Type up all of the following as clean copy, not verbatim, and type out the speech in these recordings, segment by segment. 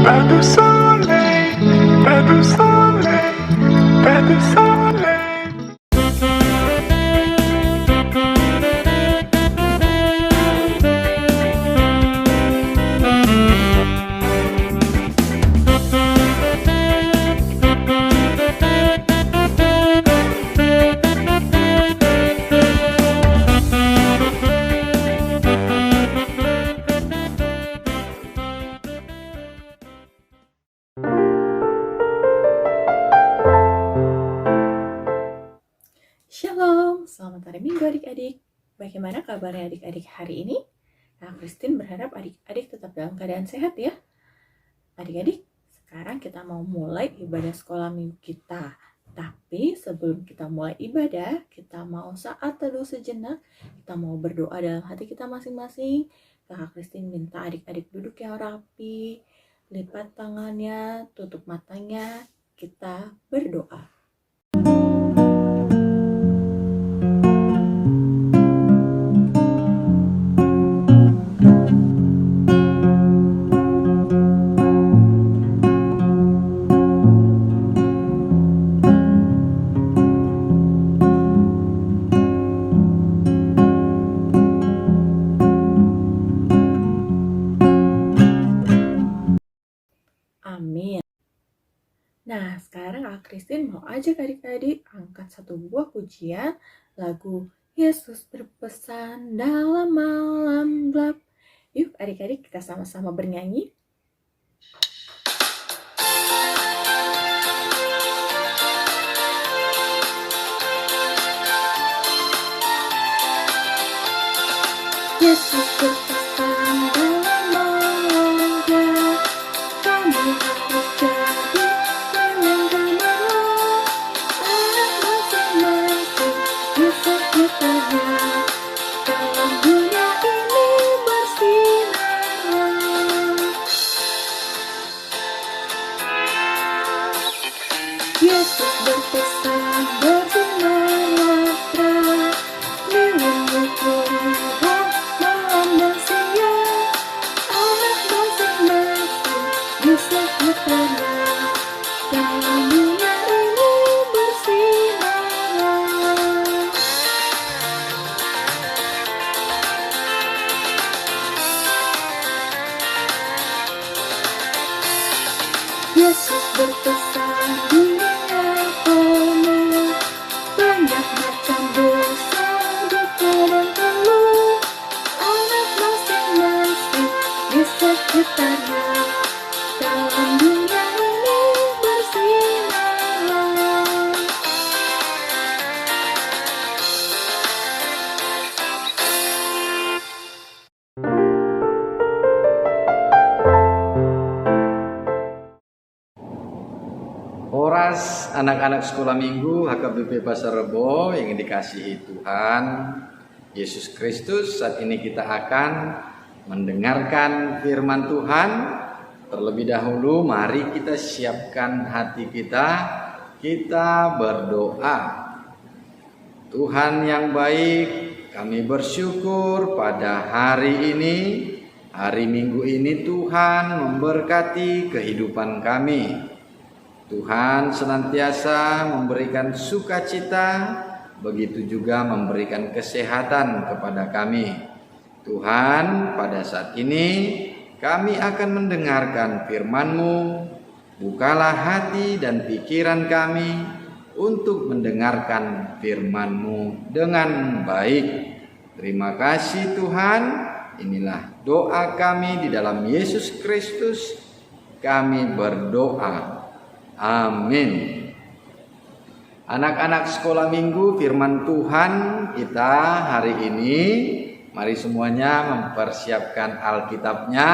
pas de soleil, pas de soleil, pas de soleil. Shalom, selamat hari Minggu adik-adik. Bagaimana kabarnya adik-adik hari ini? Kak Christine berharap adik-adik tetap dalam keadaan sehat ya. Adik-adik, sekarang kita mau mulai ibadah sekolah minggu kita. Tapi sebelum kita mulai ibadah, kita mau saat teduh sejenak, kita mau berdoa dalam hati kita masing-masing. Kak Christine minta adik-adik duduk yang rapi, lipat tangannya, tutup matanya, kita berdoa. Amin. Nah, sekarang Kak Christine mau ajak adik-adik angkat satu buah pujian lagu Yesus berpesan dalam malam gelap. Yuk adik-adik kita sama-sama bernyanyi. Yesus berpesan dalam malam gelap, kamu harus jadi yang gembala. Anak masing-masing di sekitarnya, dalam dunia ini bersinar. Yesus berpesan bersinarlah terang, melindungi malam dan siang. Anak masing-masing di sekitarnya, dalam dunia ini bersinar. Yesus berpesan dunia penuh banyak macam dosa, duka dan keluh. Anak masing-masing di sekitarnya, dalam dunia ini bersinar. Horas anak-anak sekolah minggu HKBP Pasar Rebo yang dikasihi Tuhan Yesus Kristus, saat ini kita akan mendengarkan firman Tuhan. Terlebih dahulu mari kita siapkan hati kita berdoa. Tuhan yang baik, kami bersyukur pada hari ini, hari Minggu ini Tuhan memberkati kehidupan kami. Tuhan senantiasa memberikan sukacita, begitu juga memberikan kesehatan kepada kami. Tuhan, pada saat ini kami akan mendengarkan firman-Mu. Bukalah hati dan pikiran kami untuk mendengarkan firman-Mu dengan baik. Terima kasih Tuhan. Inilah doa kami di dalam Yesus Kristus. Kami berdoa. Amin. Anak-anak sekolah minggu, firman Tuhan kita hari ini, mari semuanya mempersiapkan Alkitabnya,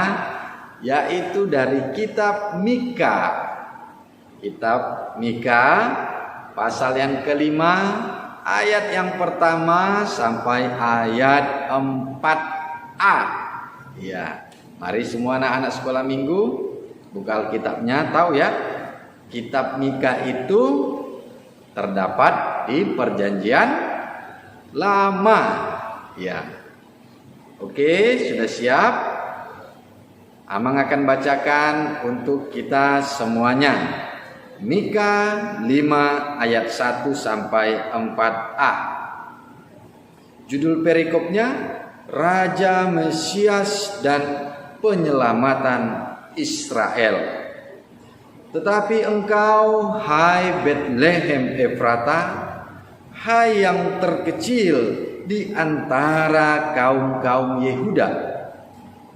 yaitu dari kitab Mika. Kitab Mika, pasal yang kelima, ayat yang pertama sampai ayat 4a. Ya, mari semua anak-anak sekolah minggu buka Alkitabnya, tahu ya. Kitab Mika itu terdapat di Perjanjian Lama. Ya. Oke, sudah siap? Amang akan bacakan untuk kita semuanya. Mika 5 ayat 1 sampai 4a. Judul perikopnya Raja Mesias dan Penyelamatan Israel. Tetapi engkau, hai Betlehem Efrata, hai yang terkecil di antara kaum-kaum Yehuda,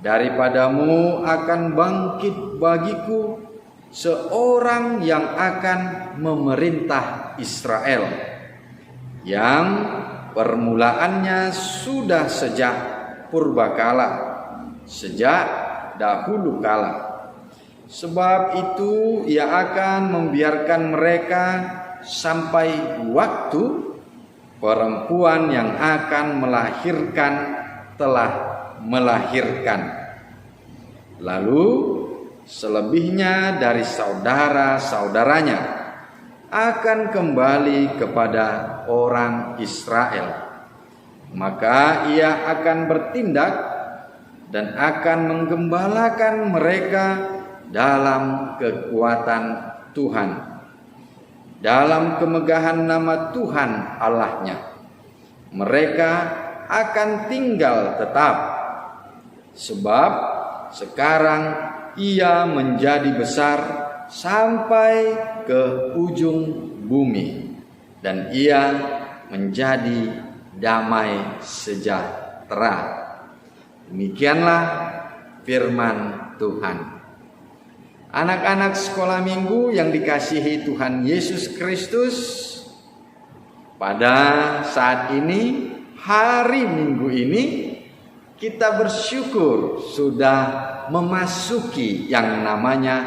daripadamu akan bangkit bagiku seorang yang akan memerintah Israel, yang permulaannya sudah sejak purbakala, sejak dahulu kala. Sebab itu ia akan membiarkan mereka sampai waktu perempuan yang akan melahirkan telah melahirkan. Lalu selebihnya dari saudara-saudaranya akan kembali kepada orang Israel. Maka ia akan bertindak dan akan menggembalakan mereka dalam kekuatan Tuhan, dalam kemegahan nama Tuhan Allahnya. Mereka akan tinggal tetap, sebab sekarang ia menjadi besar sampai ke ujung bumi, dan ia menjadi damai sejahtera. Demikianlah firman Tuhan. Anak-anak sekolah minggu yang dikasihi Tuhan Yesus Kristus, pada saat ini, hari Minggu ini, kita bersyukur sudah memasuki yang namanya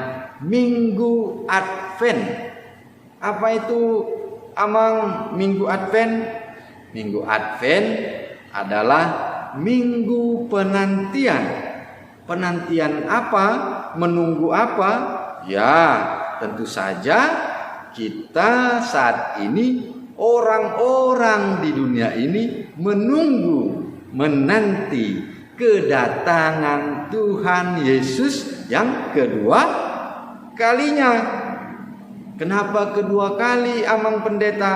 Minggu Advent. Apa itu Amang Minggu Advent? Minggu Advent adalah minggu penantian. Penantian apa? Menunggu apa? Ya, tentu saja kita saat ini, orang-orang di dunia ini menunggu, menanti kedatangan Tuhan Yesus yang kedua kalinya. Kenapa kedua kali, Amang Pendeta?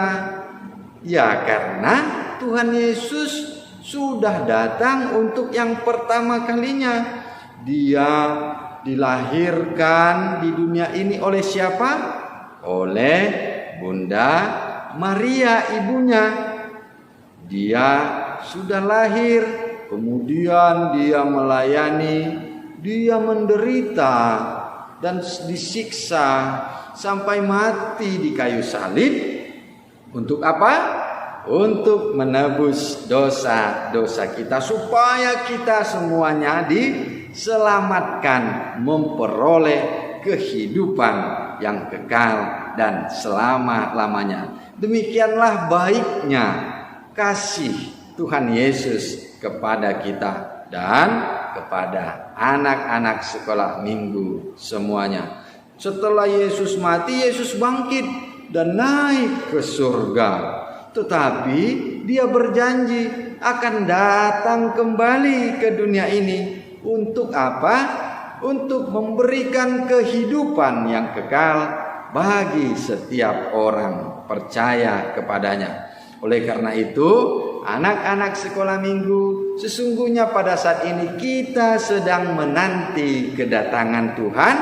Ya, karena Tuhan Yesus sudah datang untuk yang pertama kalinya. Dia dilahirkan di dunia ini oleh siapa? Oleh Bunda Maria, ibunya. Dia sudah lahir, kemudian dia melayani, dia menderita dan disiksa sampai mati di kayu salib. Untuk apa? Untuk menebus dosa-dosa kita, supaya kita semuanya diselamatkan, memperoleh kehidupan yang kekal dan selama-lamanya. Demikianlah baiknya kasih Tuhan Yesus kepada kita dan kepada anak-anak sekolah minggu semuanya. Setelah Yesus mati, Yesus bangkit dan naik ke surga. Tetapi dia berjanji akan datang kembali ke dunia ini. Untuk apa? Untuk memberikan kehidupan yang kekal bagi setiap orang percaya kepadanya. Oleh karena itu, anak-anak sekolah minggu, sesungguhnya pada saat ini kita sedang menanti kedatangan Tuhan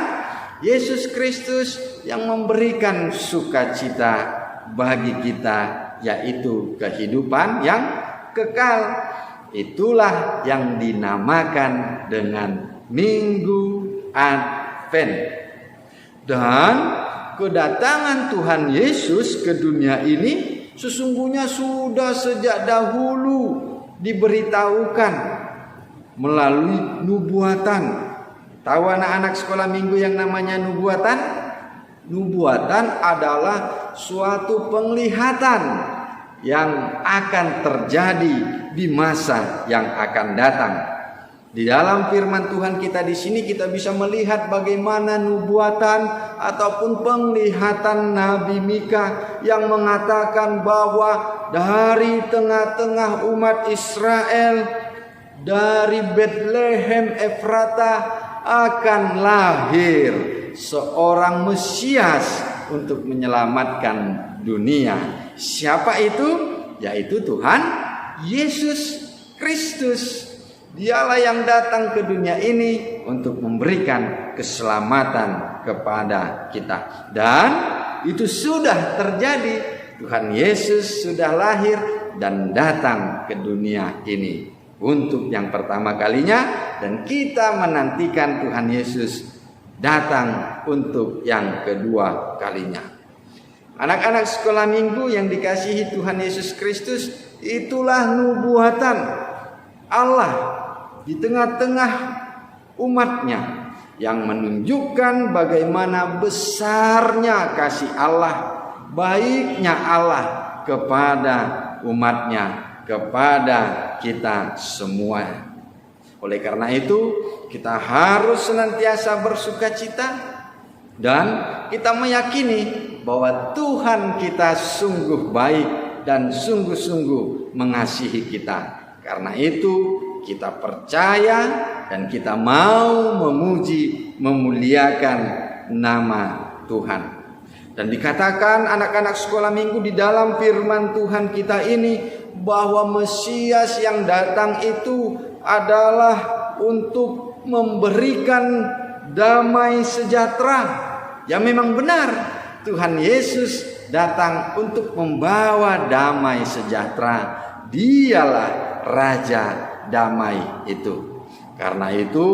Yesus Kristus yang memberikan sukacita bagi kita, yaitu kehidupan yang kekal. Itulah yang dinamakan dengan Minggu Advent. Dan kedatangan Tuhan Yesus ke dunia ini sesungguhnya sudah sejak dahulu diberitahukan melalui nubuatan. Tahu anak-anak sekolah minggu yang namanya nubuatan? Nubuatan adalah suatu penglihatan yang akan terjadi di masa yang akan datang. Di dalam firman Tuhan kita di sini kita bisa melihat bagaimana nubuatan ataupun penglihatan Nabi Mika yang mengatakan bahwa dari tengah-tengah umat Israel, dari Betlehem Efrata akan lahir seorang Mesias untuk menyelamatkan dunia. Siapa itu? Yaitu Tuhan Yesus Kristus. Dialah yang datang ke dunia ini untuk memberikan keselamatan kepada kita. Dan itu sudah terjadi. Tuhan Yesus sudah lahir dan datang ke dunia ini untuk yang pertama kalinya, dan kita menantikan Tuhan Yesus datang untuk yang kedua kalinya. Anak-anak sekolah minggu yang dikasihi Tuhan Yesus Kristus, itulah nubuatan Allah di tengah-tengah umatnya yang menunjukkan bagaimana besarnya kasih Allah, baiknya Allah kepada umatnya, kepada kita semua. Oleh karena itu, kita harus senantiasa bersukacita dan kita meyakini bahwa Tuhan kita sungguh baik dan sungguh-sungguh mengasihi kita. Karena itu, kita percaya dan kita mau memuji, memuliakan nama Tuhan. Dan dikatakan anak-anak sekolah minggu di dalam firman Tuhan kita ini bahwa Mesias yang datang itu adalah untuk memberikan damai sejahtera. Ya, memang benar, Tuhan Yesus datang untuk membawa damai sejahtera. Dialah Raja damai itu. Karena itu,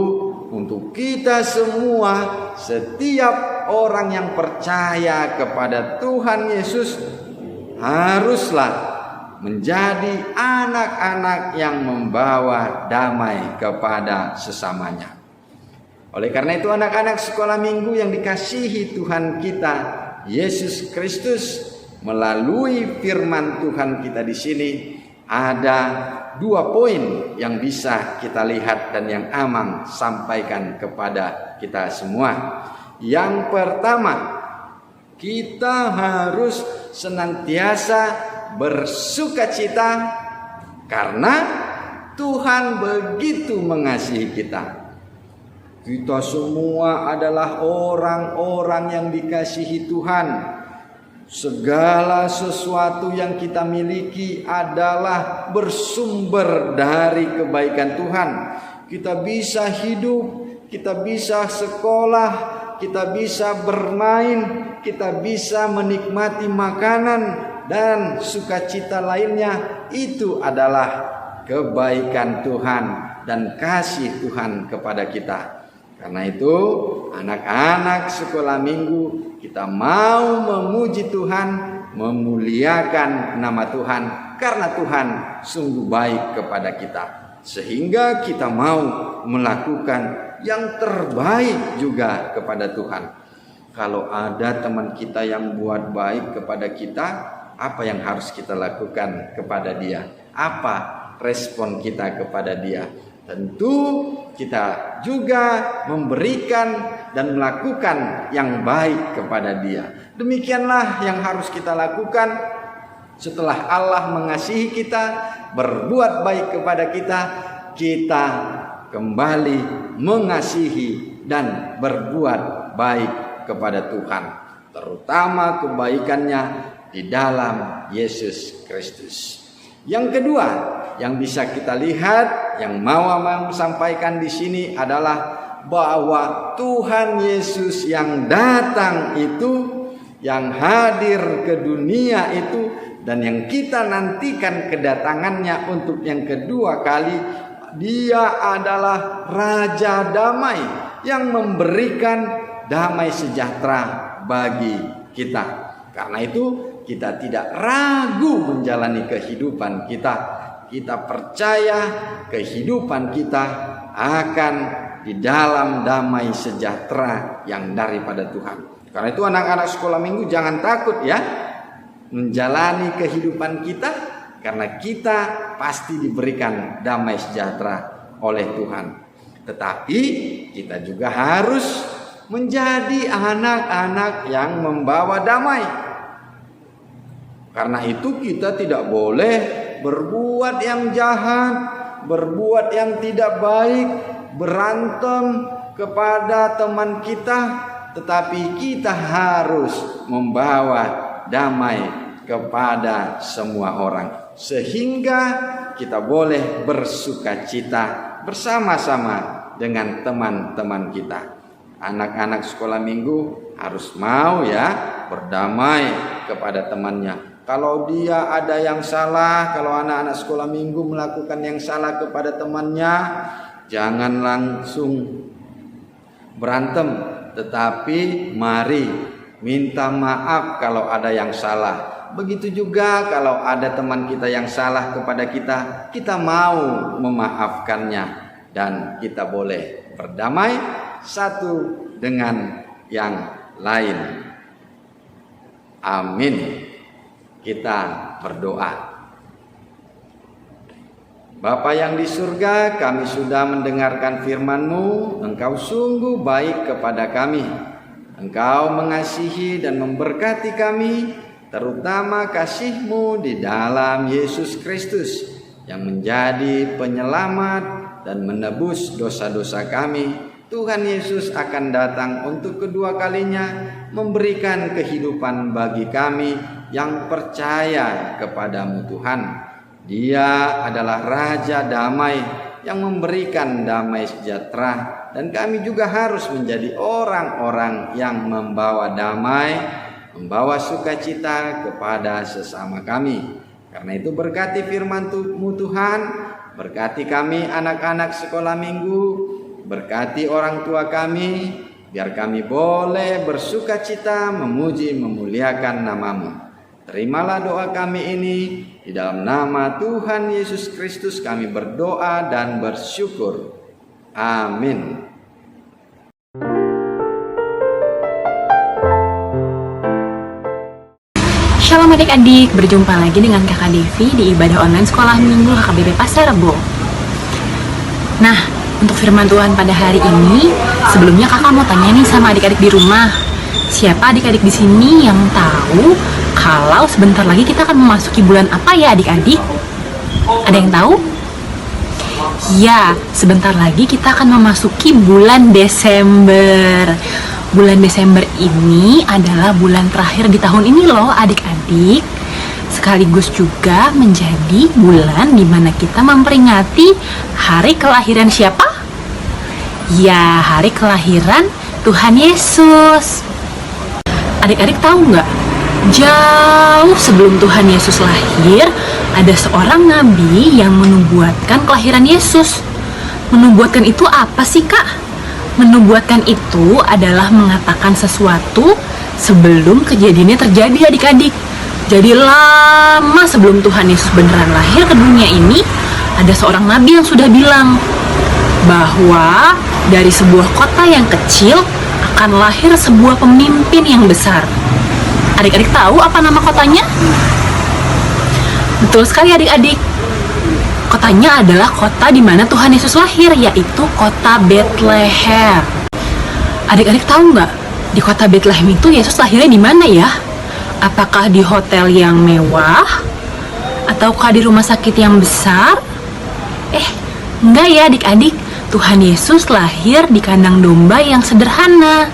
untuk kita semua, setiap orang yang percaya kepada Tuhan Yesus haruslah menjadi anak-anak yang membawa damai kepada sesamanya. Oleh karena itu, anak-anak sekolah minggu yang dikasihi Tuhan kita Yesus Kristus, melalui firman Tuhan kita di sini ada 2 poin yang bisa kita lihat dan yang Amang sampaikan kepada kita semua. Yang pertama, kita harus senantiasa bersukacita karena Tuhan begitu mengasihi kita. Kita semua adalah orang-orang yang dikasihi Tuhan. Segala sesuatu yang kita miliki adalah bersumber dari kebaikan Tuhan. Kita bisa hidup, kita bisa sekolah, kita bisa bermain, kita bisa menikmati makanan dan sukacita lainnya. Itu adalah kebaikan Tuhan dan kasih Tuhan kepada kita. Karena itu, anak-anak sekolah minggu, kita mau memuji Tuhan, memuliakan nama Tuhan, karena Tuhan sungguh baik kepada kita. Sehingga kita mau melakukan yang terbaik juga kepada Tuhan. Kalau ada teman kita yang buat baik kepada kita, apa yang harus kita lakukan kepada dia? Apa respon kita kepada dia? Tentu kita juga memberikan dan melakukan yang baik kepada dia. Demikianlah yang harus kita lakukan setelah Allah mengasihi kita, berbuat baik kepada kita, kita kembali mengasihi dan berbuat baik kepada Tuhan. Terutama kebaikannya di dalam Yesus Kristus. Yang kedua, yang bisa kita lihat, yang mau sampaikan di sini adalah bahwa Tuhan Yesus yang datang itu, yang hadir ke dunia itu, dan yang kita nantikan kedatangannya untuk yang kedua kali, Dia adalah Raja damai yang memberikan damai sejahtera bagi kita. Karena itu, kita tidak ragu menjalani kehidupan kita. Kita percaya kehidupan kita akan di dalam damai sejahtera yang daripada Tuhan. Karena itu anak-anak sekolah minggu jangan takut ya menjalani kehidupan kita, karena kita pasti diberikan damai sejahtera oleh Tuhan. Tetapi kita juga harus menjadi anak-anak yang membawa damai. Karena itu kita tidak boleh berbuat yang jahat, berbuat yang tidak baik, berantem, kepada teman kita, tetapi kita harus membawa damai kepada semua orang, sehingga kita boleh bersukacita bersama-sama dengan teman-teman kita. Anak-anak sekolah minggu harus mau ya berdamai kepada temannya. Kalau dia ada yang salah, kalau anak-anak sekolah minggu melakukan yang salah kepada temannya, jangan langsung berantem, tetapi mari minta maaf kalau ada yang salah. Begitu juga kalau ada teman kita yang salah kepada kita, kita mau memaafkannya dan kita boleh berdamai satu dengan yang lain. Amin. Kita berdoa. Bapa yang di surga, kami sudah mendengarkan firman-Mu. Engkau sungguh baik kepada kami. Engkau mengasihi dan memberkati kami, terutama kasih-Mu di dalam Yesus Kristus yang menjadi penyelamat dan menebus dosa-dosa kami. Tuhan Yesus akan datang untuk kedua kalinya, memberikan kehidupan bagi kami yang percaya kepada-Mu Tuhan. Dia adalah Raja Damai yang memberikan damai sejahtera, dan kami juga harus menjadi orang-orang yang membawa damai, membawa sukacita kepada sesama kami. Karena itu berkati firman-Mu Tuhan, berkati kami anak-anak sekolah minggu, berkati orang tua kami, biar kami boleh bersukacita memuji memuliakan nama-Mu. Terimalah doa kami ini, di dalam nama Tuhan Yesus Kristus kami berdoa dan bersyukur. Amin. Shalom adik-adik, berjumpa lagi dengan Kakak Devi di ibadah online sekolah minggu HKBP Pasar Rebo. Nah, untuk firman Tuhan pada hari ini, sebelumnya kakak mau tanya nih sama adik-adik di rumah. Siapa adik-adik di sini yang tahu kalau sebentar lagi kita akan memasuki bulan apa ya adik-adik? Ada yang tahu? Ya, sebentar lagi kita akan memasuki bulan Desember. Bulan Desember ini adalah bulan terakhir di tahun ini loh adik-adik. Sekaligus juga menjadi bulan di mana kita memperingati hari kelahiran siapa? Ya, hari kelahiran Tuhan Yesus. Adik-adik tahu nggak? Jauh sebelum Tuhan Yesus lahir, ada seorang nabi yang menubuatkan kelahiran Yesus. Menubuatkan itu apa sih, Kak? Menubuatkan itu adalah mengatakan sesuatu sebelum kejadiannya terjadi, adik-adik. Jadi lama sebelum Tuhan Yesus beneran lahir ke dunia ini, ada seorang nabi yang sudah bilang bahwa dari sebuah kota yang kecil akan lahir sebuah pemimpin yang besar. Adik-adik tahu apa nama kotanya? Betul sekali adik-adik. Kotanya adalah kota di mana Tuhan Yesus lahir, yaitu kota Bethlehem. Adik-adik tahu nggak, di kota Bethlehem itu Yesus lahirnya di mana ya? Apakah di hotel yang mewah? Ataukah di rumah sakit yang besar? Enggak ya adik-adik. Tuhan Yesus lahir di kandang domba yang sederhana.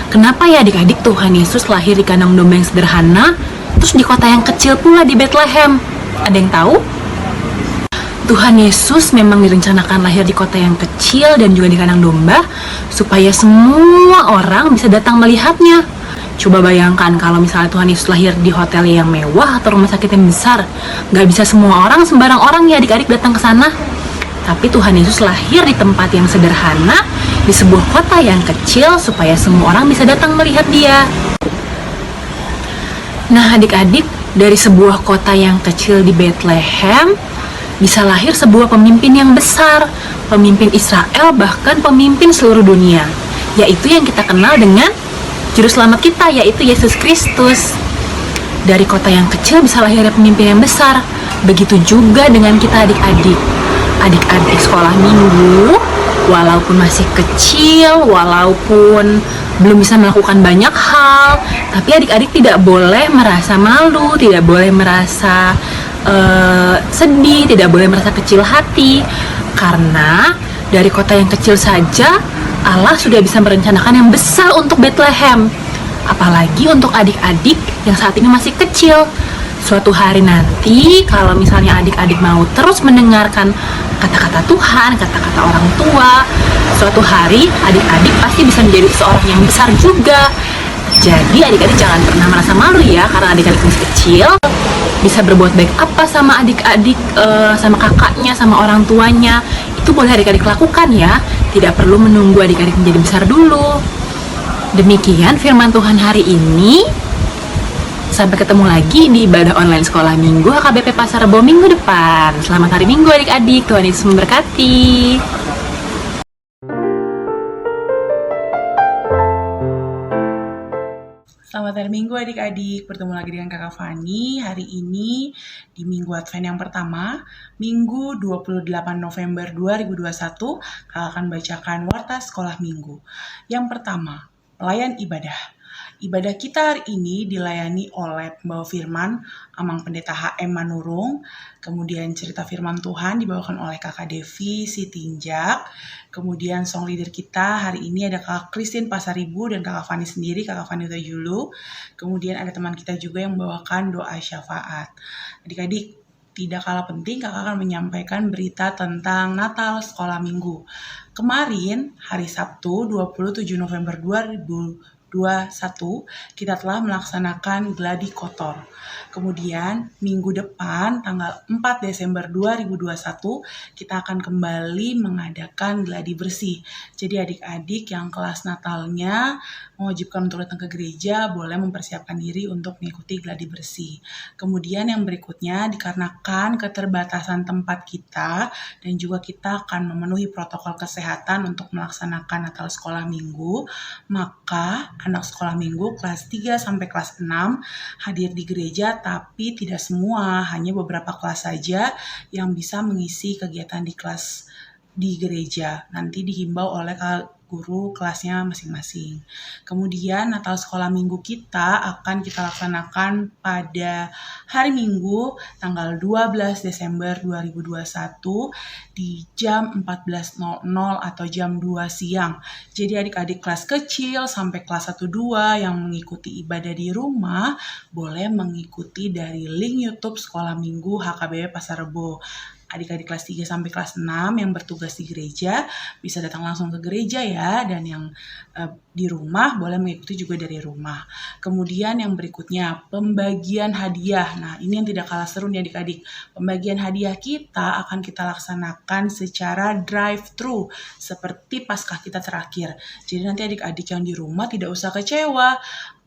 Kenapa ya adik-adik Tuhan Yesus lahir di kandang domba yang sederhana, terus di kota yang kecil pula di Bethlehem? Ada yang tahu? Tuhan Yesus memang direncanakan lahir di kota yang kecil dan juga di kandang domba supaya semua orang bisa datang melihatnya. Coba bayangkan kalau misalnya Tuhan Yesus lahir di hotel yang mewah atau rumah sakit yang besar, nggak bisa semua orang, sembarang orang ya adik-adik datang ke sana. Tapi Tuhan Yesus lahir di tempat yang sederhana, di sebuah kota yang kecil supaya semua orang bisa datang melihat dia. Nah adik-adik, dari sebuah kota yang kecil di Bethlehem bisa lahir sebuah pemimpin yang besar, pemimpin Israel, bahkan pemimpin seluruh dunia, yaitu yang kita kenal dengan Juru Selamat kita, yaitu Yesus Kristus. Dari kota yang kecil bisa lahir pemimpin yang besar. Begitu juga dengan kita adik-adik. Adik-adik sekolah minggu, walaupun masih kecil, walaupun belum bisa melakukan banyak hal, tapi adik-adik tidak boleh merasa malu, tidak boleh merasa sedih, tidak boleh merasa kecil hati. Karena dari kota yang kecil saja Allah sudah bisa merencanakan yang besar untuk Bethlehem. Apalagi untuk adik-adik yang saat ini masih kecil. Suatu hari nanti, kalau misalnya adik-adik mau terus mendengarkan kata-kata Tuhan, kata-kata orang tua, suatu hari adik-adik pasti bisa menjadi seorang yang besar juga. Jadi adik-adik jangan pernah merasa malu ya, karena adik-adik masih kecil. Bisa berbuat baik apa sama adik-adik, sama kakaknya, sama orang tuanya, itu boleh adik-adik lakukan ya. Tidak perlu menunggu adik-adik menjadi besar dulu. Demikian firman Tuhan hari ini. Sampai ketemu lagi di ibadah online sekolah minggu HKBP Pasar Rebo minggu depan. Selamat hari Minggu adik-adik, Tuhan Yesus memberkati. Selamat hari Minggu adik-adik, bertemu lagi dengan Kakak Fani. Hari ini di Minggu Advent yang pertama, Minggu 28 November 2021, Kakak akan bacakan Warta Sekolah Minggu. Yang pertama, pelayan ibadah. Ibadah kita hari ini dilayani oleh pembawa firman Amang Pendeta HM Manurung, kemudian cerita firman Tuhan dibawakan oleh Kakak Devi Sitinjak, kemudian song leader kita hari ini ada Kakak Christine Pasaribu dan Kakak Fani sendiri, Kakak Fani Utajulu, kemudian ada teman kita juga yang membawakan doa syafaat. Adik-adik, tidak kalah penting, Kakak akan menyampaikan berita tentang Natal Sekolah Minggu. Kemarin, hari Sabtu 27 November 2021, kita telah melaksanakan gladi kotor. Kemudian minggu depan tanggal 4 Desember 2021 kita akan kembali mengadakan gladi bersih. Jadi adik-adik yang kelas Natalnya mewajibkan untuk datang ke gereja boleh mempersiapkan diri untuk mengikuti gladi bersih. Kemudian yang berikutnya, dikarenakan keterbatasan tempat kita dan juga kita akan memenuhi protokol kesehatan untuk melaksanakan Natal Sekolah Minggu, maka anak sekolah minggu kelas 3 sampai kelas 6 hadir di gereja, tapi tidak semua, hanya beberapa kelas saja yang bisa mengisi kegiatan di kelas di gereja. Nanti dihimbau oleh guru kelasnya masing-masing. Kemudian Natal Sekolah Minggu kita akan kita laksanakan pada hari Minggu tanggal 12 Desember 2021 di jam 14.00 atau jam 2 siang. Jadi adik-adik kelas kecil sampai kelas 1-2 yang mengikuti ibadah di rumah boleh mengikuti dari link YouTube Sekolah Minggu HKBP Pasar Rebo. Adik-adik kelas 3 sampai kelas 6 yang bertugas di gereja bisa datang langsung ke gereja ya, dan yang di rumah boleh mengikuti juga dari rumah. Kemudian yang berikutnya, pembagian hadiah. Nah, ini yang tidak kalah seru nih adik-adik. Pembagian hadiah kita akan kita laksanakan secara drive-thru seperti Paskah kita terakhir. Jadi nanti adik-adik yang di rumah tidak usah kecewa,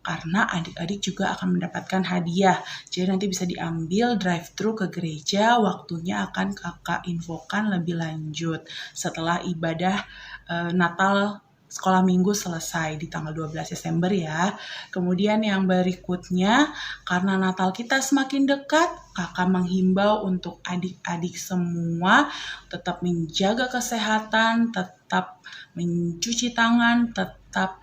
karena adik-adik juga akan mendapatkan hadiah. Jadi nanti bisa diambil drive-thru ke gereja, waktunya akan kakak infokan lebih lanjut setelah ibadah Natal Sekolah Minggu selesai di tanggal 12 Desember ya. Kemudian yang berikutnya, karena Natal kita semakin dekat, kakak menghimbau untuk adik-adik semua tetap menjaga kesehatan, tetap mencuci tangan, tetap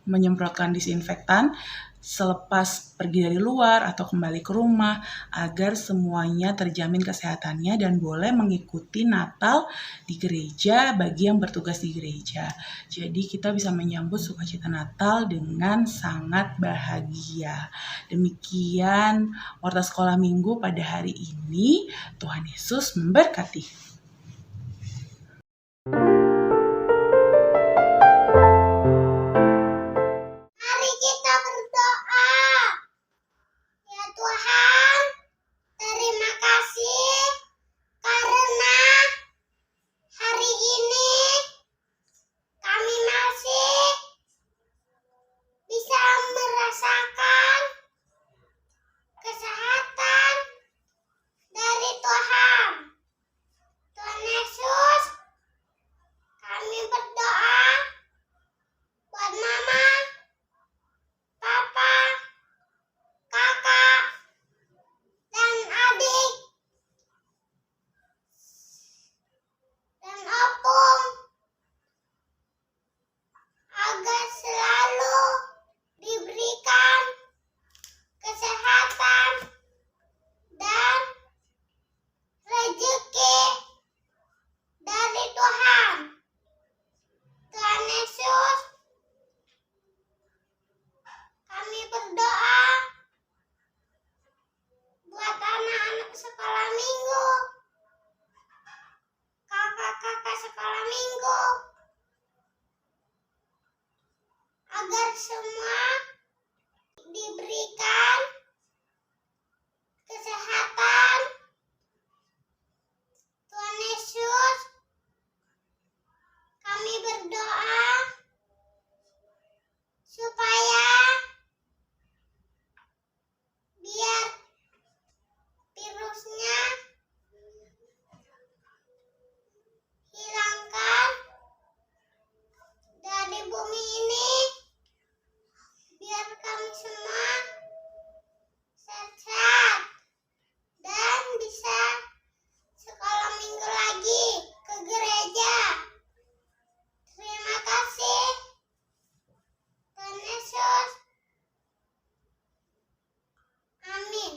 menyemprotkan disinfektan selepas pergi dari luar atau kembali ke rumah agar semuanya terjamin kesehatannya dan boleh mengikuti Natal di gereja bagi yang bertugas di gereja. Jadi kita bisa menyambut sukacita Natal dengan sangat bahagia. Demikian Warta Sekolah Minggu pada hari ini. Tuhan Yesus memberkati. agar semua diberikan kesehatan. Tuhan Yesus, kami berdoa supaya biar virusnya hilangkan dari bumi ini, biar kami semua sehat dan bisa sekolah minggu lagi ke gereja. Terima kasih, Tuhan Yesus. Amin.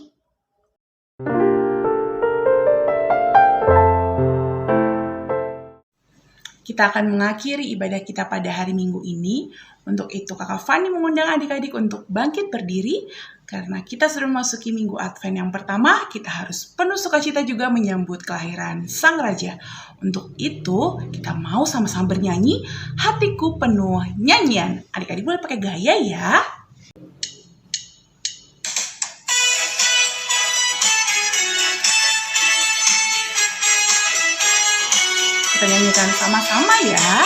Kita akan mengakhiri ibadah kita pada hari Minggu ini. Untuk itu Kakak Fani mengundang adik-adik untuk bangkit berdiri. Karena kita sudah memasuki Minggu Advent yang pertama, kita harus penuh sukacita juga menyambut kelahiran Sang Raja. Untuk itu, kita mau sama-sama bernyanyi, Hatiku Penuh Nyanyian. Adik-adik boleh pakai gaya ya. Kita nyanyikan sama-sama ya.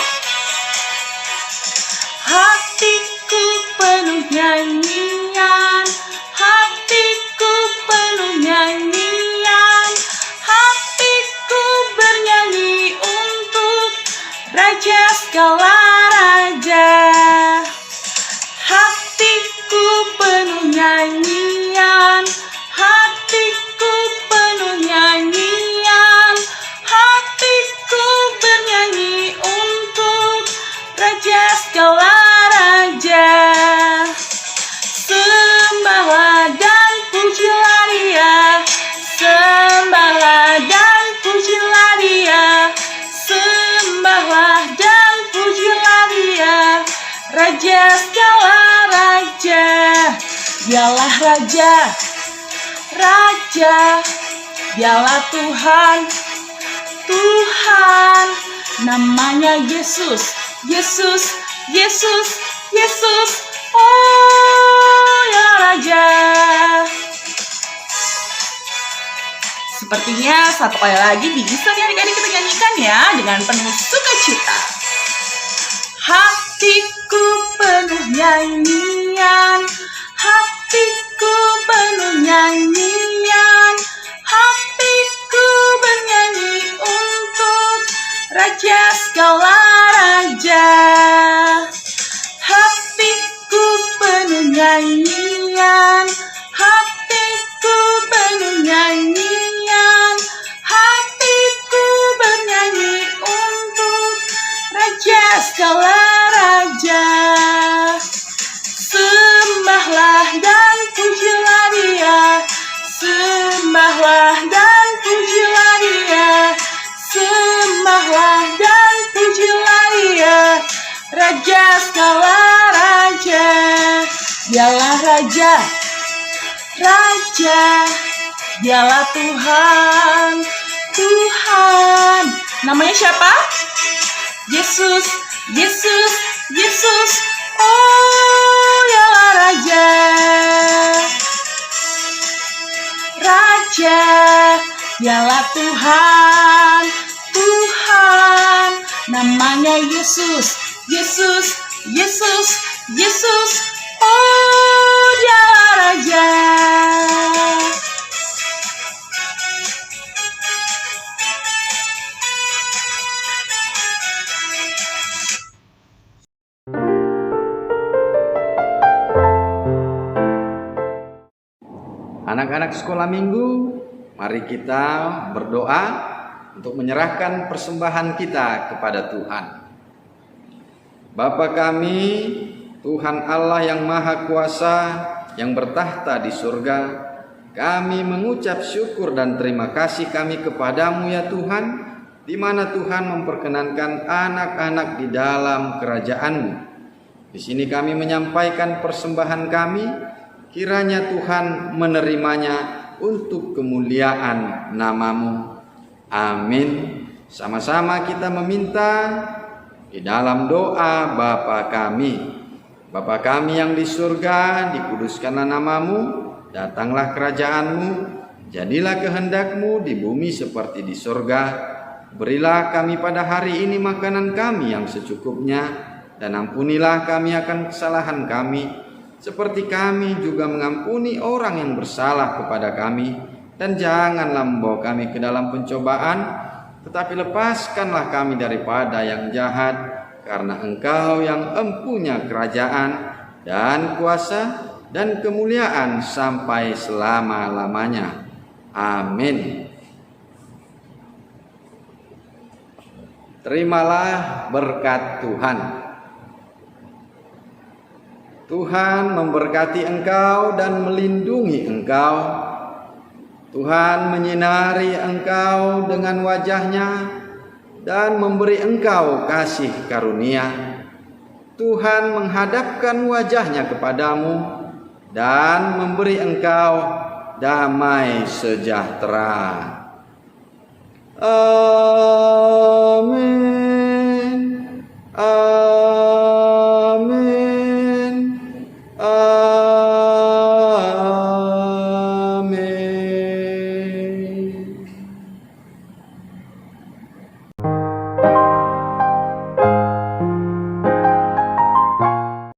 Hatiku penuh nyanyian, hatiku penuh nyanyian, hatiku bernyanyi untuk Raja segala raja. Hatiku penuh nyanyian, hatiku penuh nyanyian, hatiku bernyanyi untuk Raja segala raja. Sembahlah dan pujilah Dia, sembahlah dan pujilah Dia, sembahlah dan pujilah Dia, Raja segala raja. Dialah Raja, Raja, Dialah Tuhan, Tuhan, namanya Yesus, Yesus, Yesus, Yesus, oh ya Raja. Sepertinya satu kali lagi bisa nih adik-adik kita nyanyikan ya dengan penuh sukacita. Hatiku penuh nyanyian, hatiku penuh nyanyian, hatiku bernyanyi untuk Raja segala raja. Hatiku penuh nyanyian, hatiku penuh nyanyian, hatiku bernyanyi untuk Raja segala raja. Sembahlah dan pujilah Dia, sembahlah dan pujilah Dia, sembahlah dan pujilah Dia, Raja segala raja. Dialah Raja, Raja, Dialah Tuhan, Tuhan. Namanya siapa? Yesus, Yesus, Yesus, oh dialah Raja. Raja, Dialah Tuhan, Tuhan, namanya Yesus, Yesus, Yesus, Yesus, oh Dialah Raja. Anak-anak sekolah minggu, mari kita berdoa untuk menyerahkan persembahan kita kepada Tuhan. Bapa kami, Tuhan Allah yang Maha Kuasa, yang bertahta di surga, kami mengucap syukur dan terima kasih kami kepadamu ya Tuhan, di mana Tuhan memperkenankan anak-anak di dalam kerajaan-Mu. Di sini kami menyampaikan persembahan kami, kiranya Tuhan menerimanya untuk kemuliaan nama-Mu. Amin. Sama-sama kita meminta di dalam doa Bapa kami. Bapa kami yang di surga, dikuduskanlah namamu, datanglah kerajaanmu, jadilah kehendakmu di bumi seperti di surga. Berilah kami pada hari ini makanan kami yang secukupnya, dan ampunilah kami akan kesalahan kami, seperti kami juga mengampuni orang yang bersalah kepada kami. Dan janganlah membawa kami ke dalam pencobaan, tetapi lepaskanlah kami daripada yang jahat. Karena Engkau yang empunya kerajaan dan kuasa dan kemuliaan sampai selama-lamanya. Amin. Terimalah berkat Tuhan. Tuhan memberkati engkau dan melindungi engkau. Tuhan menyinari engkau dengan wajah-Nya dan memberi engkau kasih karunia. Tuhan menghadapkan wajah-Nya kepadamu dan memberi engkau damai sejahtera.